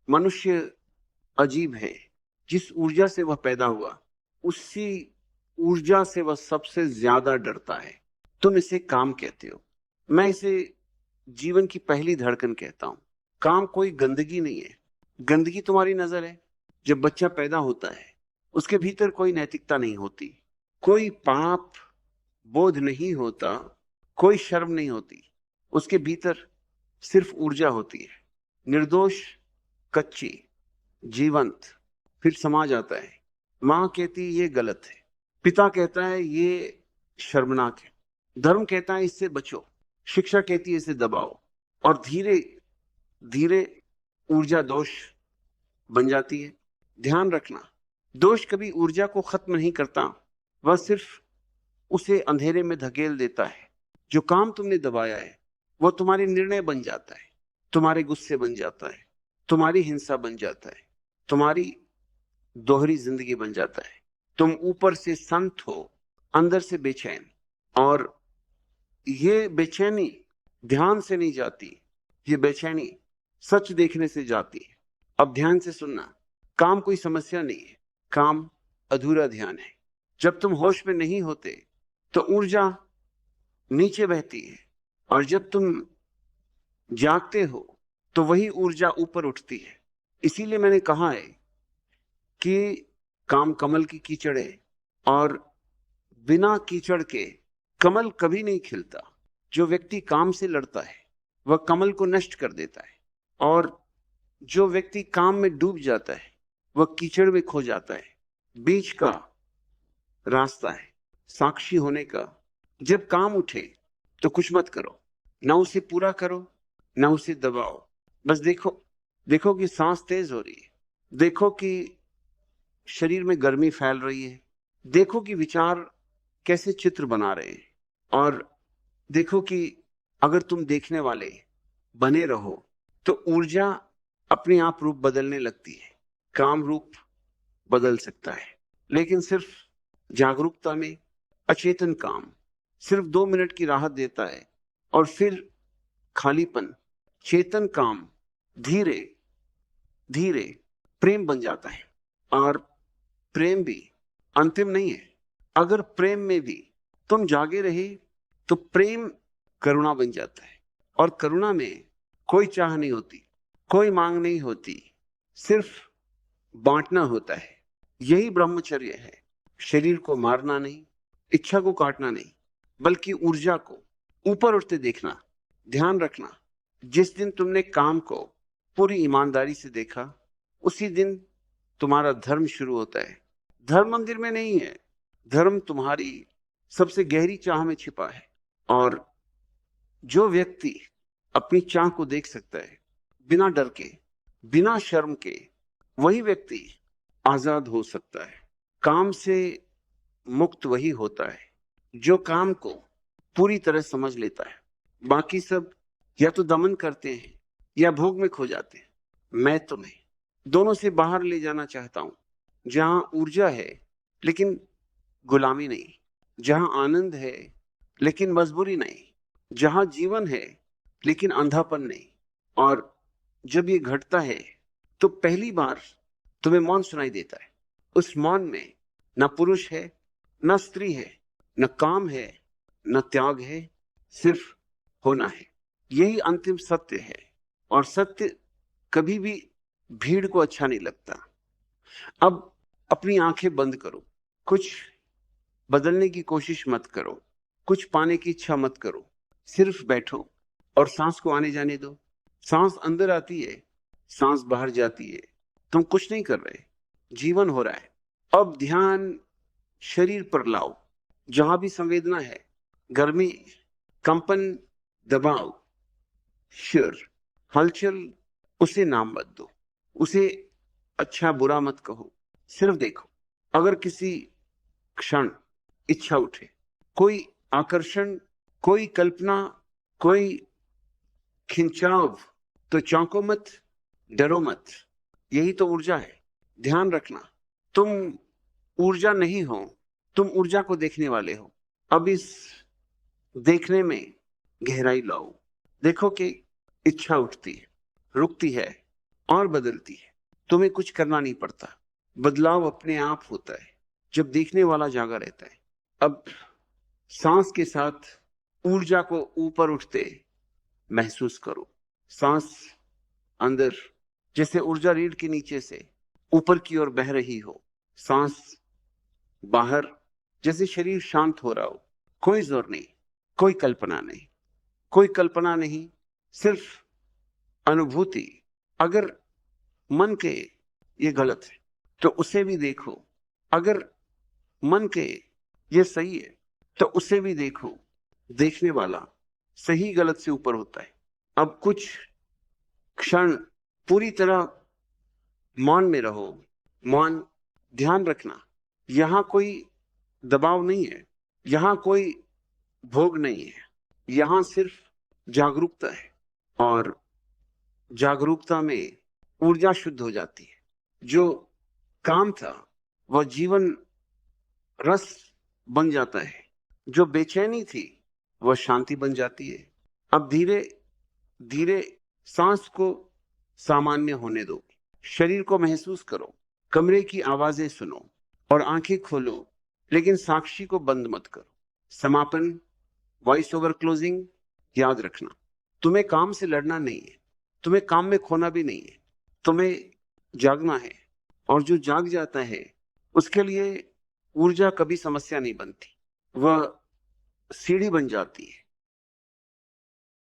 मनुष्य अजीब है। जिस ऊर्जा से वह पैदा हुआ, उसी ऊर्जा से वह सबसे ज्यादा डरता है। तुम इसे काम कहते हो, मैं इसे जीवन की पहली धड़कन कहता हूं। काम कोई गंदगी नहीं है। गंदगी तुम्हारी नजर है। जब बच्चा पैदा होता है, उसके भीतर कोई नैतिकता नहीं होती, कोई पाप बोध नहीं होता, कोई शर्म नहीं होती। उसके भीतर सिर्फ ऊर्जा होती है, निर्दोष, कच्ची, जीवंत। फिर समाज आता है। मां कहती है ये गलत है, पिता कहता है ये शर्मनाक है, धर्म कहता है इससे बचो, शिक्षा कहती है इसे दबाओ। और धीरे धीरे ऊर्जा दोष बन जाती है। ध्यान रखना, दोष कभी ऊर्जा को खत्म नहीं करता, वह सिर्फ उसे अंधेरे में धकेल देता है। जो काम तुमने दबाया है, वो तुम्हारे निर्णय बन जाता है, तुम्हारे गुस्से बन जाता है, तुम्हारी हिंसा बन जाता है, तुम्हारी दोहरी जिंदगी बन जाता है। तुम ऊपर से संत हो, अंदर से बेचैन। और ये बेचैनी ध्यान से नहीं जाती, ये बेचैनी सच देखने से जाती है। अब ध्यान से सुनना, काम कोई समस्या नहीं है, काम अधूरा ध्यान है। जब तुम होश में नहीं होते तो ऊर्जा नीचे बहती है, और जब तुम जागते हो तो वही ऊर्जा ऊपर उठती है। इसीलिए मैंने कहा है कि काम कमल की कीचड़ है, और बिना कीचड़ के कमल कभी नहीं खिलता। जो व्यक्ति काम से लड़ता है, वह कमल को नष्ट कर देता है, और जो व्यक्ति काम में डूब जाता है, वह कीचड़ में खो जाता है। बीच का रास्ता है साक्षी होने का। जब काम उठे तो कुछ मत करो, ना उसे पूरा करो, ना उसे दबाओ। बस देखो, देखो कि सांस तेज हो रही है, देखो कि शरीर में गर्मी फैल रही है, देखो कि विचार कैसे चित्र बना रहे हैं, और देखो कि अगर तुम देखने वाले बने रहो तो ऊर्जा अपने आप रूप बदलने लगती है। काम रूप बदल सकता है, लेकिन सिर्फ जागरूकता में। अचेतन काम सिर्फ 2 मिनट की राहत देता है, और फिर खालीपन। चेतन काम धीरे धीरे प्रेम बन जाता है, और प्रेम भी अंतिम नहीं है। अगर प्रेम में भी तुम जागे रहे तो प्रेम करुणा बन जाता है, और करुणा में कोई चाह नहीं होती, कोई मांग नहीं होती, सिर्फ बांटना होता है। यही ब्रह्मचर्य है। शरीर को मारना नहीं, इच्छा को काटना नहीं, बल्कि ऊर्जा को ऊपर उठते देखना। ध्यान रखना, जिस दिन तुमने काम को पूरी ईमानदारी से देखा, उसी दिन तुम्हारा धर्म शुरू होता है। धर्म मंदिर में नहीं है, धर्म तुम्हारी सबसे गहरी चाह में छिपा है। और जो व्यक्ति अपनी चाह को देख सकता है बिना डर के, बिना शर्म के, वही व्यक्ति आजाद हो सकता है। काम से मुक्त वही होता है जो काम को पूरी तरह समझ लेता है। बाकी सब या तो दमन करते हैं या भोग में खो जाते हैं। मैं तुम्हें दोनों से बाहर ले जाना चाहता हूं, जहां ऊर्जा है लेकिन गुलामी नहीं, जहां आनंद है लेकिन मजबूरी नहीं, जहां जीवन है लेकिन अंधापन नहीं। और जब ये घटता है तो पहली बार तुम्हें मौन सुनाई देता है। उस मौन में न पुरुष है, न स्त्री है, न काम है, न त्याग है, सिर्फ होना है। यही अंतिम सत्य है, और सत्य कभी भी भीड़ को अच्छा नहीं लगता। अब अपनी आंखें बंद करो, कुछ बदलने की कोशिश मत करो, कुछ पाने की इच्छा मत करो, सिर्फ बैठो और सांस को आने जाने दो। सांस अंदर आती है, सांस बाहर जाती है, तुम कुछ नहीं कर रहे, जीवन हो रहा है। अब ध्यान शरीर पर लाओ, जहां भी संवेदना है, गर्मी, कंपन, दबाव, शिर, हलचल, उसे नाम मत दो, उसे अच्छा बुरा मत कहो, सिर्फ देखो। अगर किसी क्षण इच्छा उठे, कोई आकर्षण, कोई कल्पना, कोई खिंचाव, तो चौंको मत, डरो मत। यही तो ऊर्जा है। ध्यान रखना, तुम ऊर्जा नहीं हो, तुम ऊर्जा को देखने वाले हो। अब इस देखने में गहराई लाओ। देखो कि इच्छा उठती है, रुकती है, और बदलती है। तुम्हें कुछ करना नहीं पड़ता, बदलाव अपने आप होता है जब देखने वाला जागा रहता है। अब सांस के साथ ऊर्जा को ऊपर उठते महसूस करो। सांस अंदर जैसे ऊर्जा रीढ़ के नीचे से ऊपर की ओर बह रही हो, सांस बाहर जैसे शरीर शांत हो रहा हो। कोई जोर नहीं, कोई कल्पना नहीं, कोई कल्पना नहीं, सिर्फ अनुभूति। अगर मन के ये गलत है तो उसे भी देखो, अगर मन के ये सही है तो उसे भी देखो। देखने वाला सही गलत से ऊपर होता है। अब कुछ क्षण पूरी तरह मौन में रहो। मौन, ध्यान रखना, यहां कोई दबाव नहीं है, यहां कोई भोग नहीं है, यहां सिर्फ जागरूकता है। और जागरूकता में ऊर्जा शुद्ध हो जाती है। जो काम था वह जीवन रस बन जाता है, जो बेचैनी थी वह शांति बन जाती है। अब धीरे धीरे सांस को सामान्य होने दो, शरीर को महसूस करो, कमरे की आवाजें सुनो और आंखें खोलो, लेकिन साक्षी को बंद मत करो। समापन, वॉइस ओवर क्लोजिंग, याद रखना, तुम्हें काम से लड़ना नहीं है, तुम्हें काम में खोना भी नहीं है, तुम्हें जागना है। और जो जाग जाता है उसके लिए ऊर्जा कभी समस्या नहीं बनती, वह सीढ़ी बन जाती है।